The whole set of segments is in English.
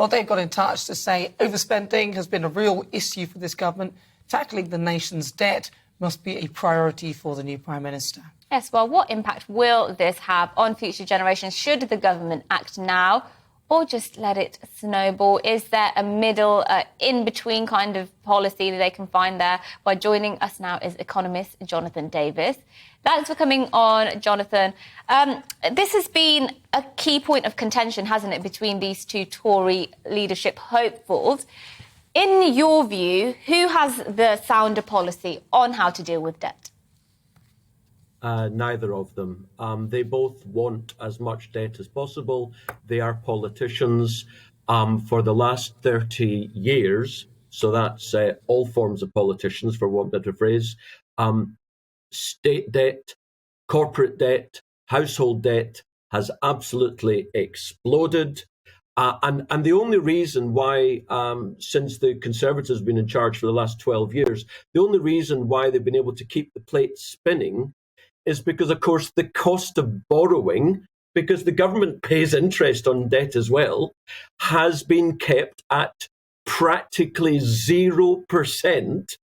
Well, they've got in touch to say overspending has been a real issue for this government. Tackling the nation's debt must be a priority for the new Prime Minister. Yes, well, what impact will this have on future generations? Should the government act now or just let it snowball? Is there a middle, in-between kind of policy that they can find there? By joining us now is Economist Jonathan Davis. Thanks for coming on, Jonathan. This has been a key point of contention, hasn't it, between these two Tory leadership hopefuls. In your view, who has the sounder policy on how to deal with debt? Neither of them. They both want as much debt as possible. They are politicians. For the last 30 years, so that's all forms of politicians, for want of a better phrase, state debt, corporate debt, household debt has absolutely exploded. And the only reason why, since the Conservatives have been in charge for the last 12 years, the only reason why they've been able to keep the plate spinning is because, of course, the cost of borrowing, because the government pays interest on debt as well, has been kept at practically 0%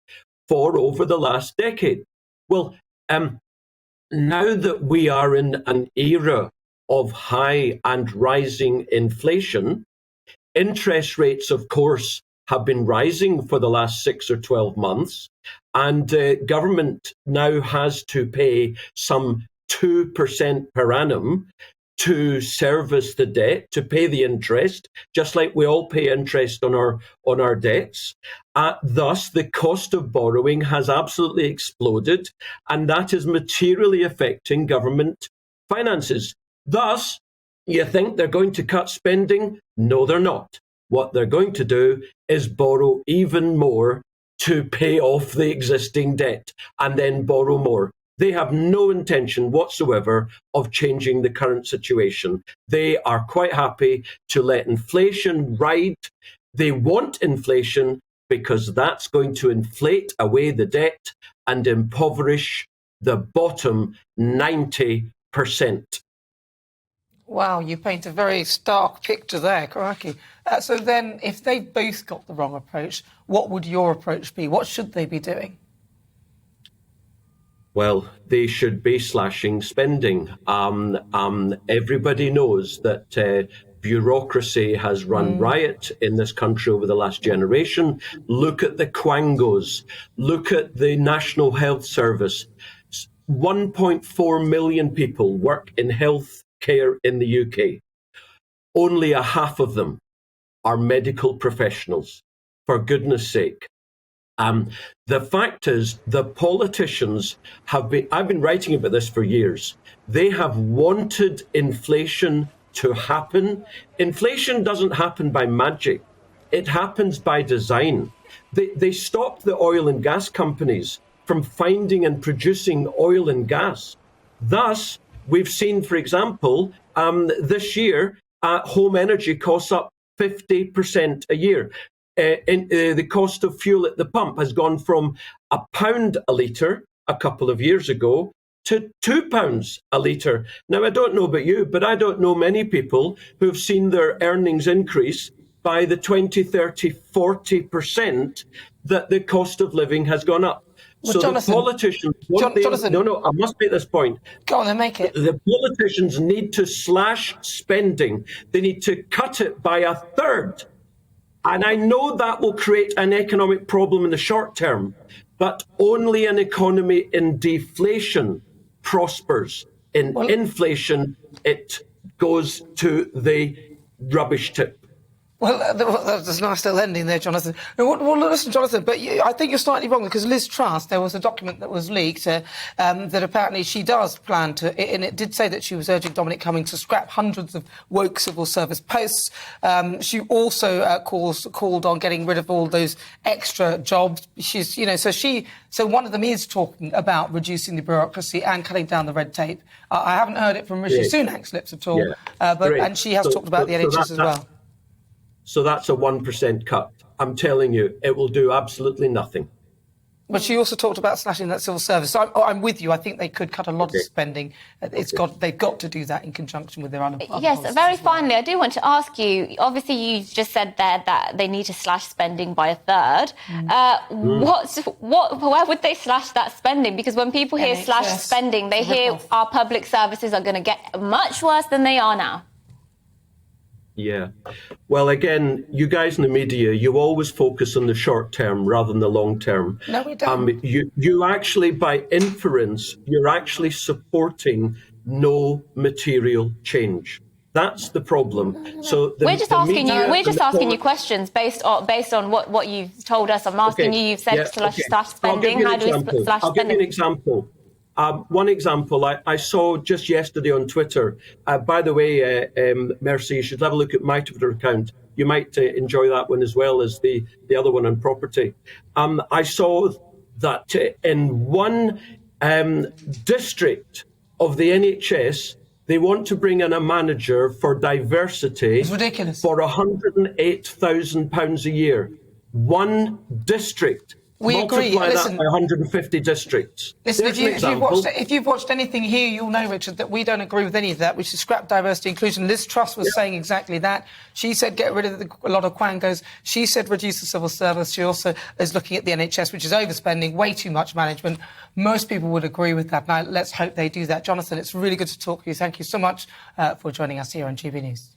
for over the last decade. Well, now that we are in an era of high and rising inflation, interest rates, of course, have been rising for the last 6 or 12 months. And government now has to pay some 2% per annum to service the debt, to pay the interest, just like we all pay interest on our debts. Thus, the cost of borrowing has absolutely exploded, and that is materially affecting government finances. Thus, you think they're going to cut spending? No, they're not. What they're going to do is borrow even more to pay off the existing debt and then borrow more. They have no intention whatsoever of changing the current situation. They are quite happy to let inflation ride. They want inflation because that's going to inflate away the debt and impoverish the bottom 90%. Wow, you paint a very stark picture there, crikey. So then, if they both got the wrong approach, what would your approach be? What should they be doing? Well, they should be slashing spending. Everybody knows that bureaucracy has run riot in this country over the last generation. Look at the quangos. Look at the National Health Service. 1.4 million people work in health care in the UK. Only a half of them are medical professionals, for goodness sake. The fact is, the politicians have been, I've been writing about this for years, they have wanted inflation to happen. Inflation doesn't happen by magic. It happens by design. They stopped the oil and gas companies from finding and producing oil and gas. Thus, we've seen, for example, this year, home energy costs up 50% a year. The cost of fuel at the pump has gone from £1 a litre a couple of years ago to £2 a litre. Now, I don't know about you, but I don't know many people who've seen their earnings increase by the 20, 30, 40% that the cost of living has gone up. Well, so Jonathan, the politicians... Jonathan, No, I must make this point. Go on then, make it. The politicians need to slash spending. They need to cut it by a third. And I know that will create an economic problem in the short term, but only an economy in deflation prospers. In inflation, it goes to the rubbish tip. Well, there's a nice little ending there, Jonathan. Well, listen, Jonathan, but I think you're slightly wrong, because Liz Truss, there was a document that was leaked that apparently she does plan to, and it did say that she was urging Dominic Cummings to scrap hundreds of woke civil service posts. She also called on getting rid of all those extra jobs. She's, so one of them is talking about reducing the bureaucracy and cutting down the red tape. I haven't heard it from Rishi Sunak's lips at all, and she has talked about the NHS as well. So that's a 1% cut. I'm telling you, it will do absolutely nothing. But she also talked about slashing that civil service. So I'm with you. I think they could cut a lot of spending. They've got to do that in conjunction with their other Yes, policies very as well. finally, I do want to ask you, obviously you just said there that they need to slash spending by a third. Where would they slash that spending? Because when people hear NHS, slash spending, they hear our public services are going to get much worse than they are now. Yeah. Well, again, you guys in the media, you always focus on the short term rather than the long term. No, we don't. You actually, by inference, you're actually supporting no material change. That's the problem. So We're just asking you questions based on what you've told us. I'm asking you. You've said slash spending. How do we slash spending? I'll give you an example. One example I saw just yesterday on Twitter. By the way, Mercy, you should have a look at my Twitter account. You might enjoy that one as well as the other one on property. I saw that in one district of the NHS, they want to bring in a manager for diversity. It's ridiculous. For £108,000 a year. One district. We agree. Multiply Listen, that by 150 districts. Listen, There's if you've watched anything here, you'll know, Richard, that we don't agree with any of that. We should scrap diversity inclusion. Liz Truss was saying exactly that. She said get rid of a lot of quangos. She said reduce the civil service. She also is looking at the NHS, which is overspending, way too much management. Most people would agree with that. Now, let's hope they do that. Jonathan, it's really good to talk to you. Thank you so much for joining us here on GB News.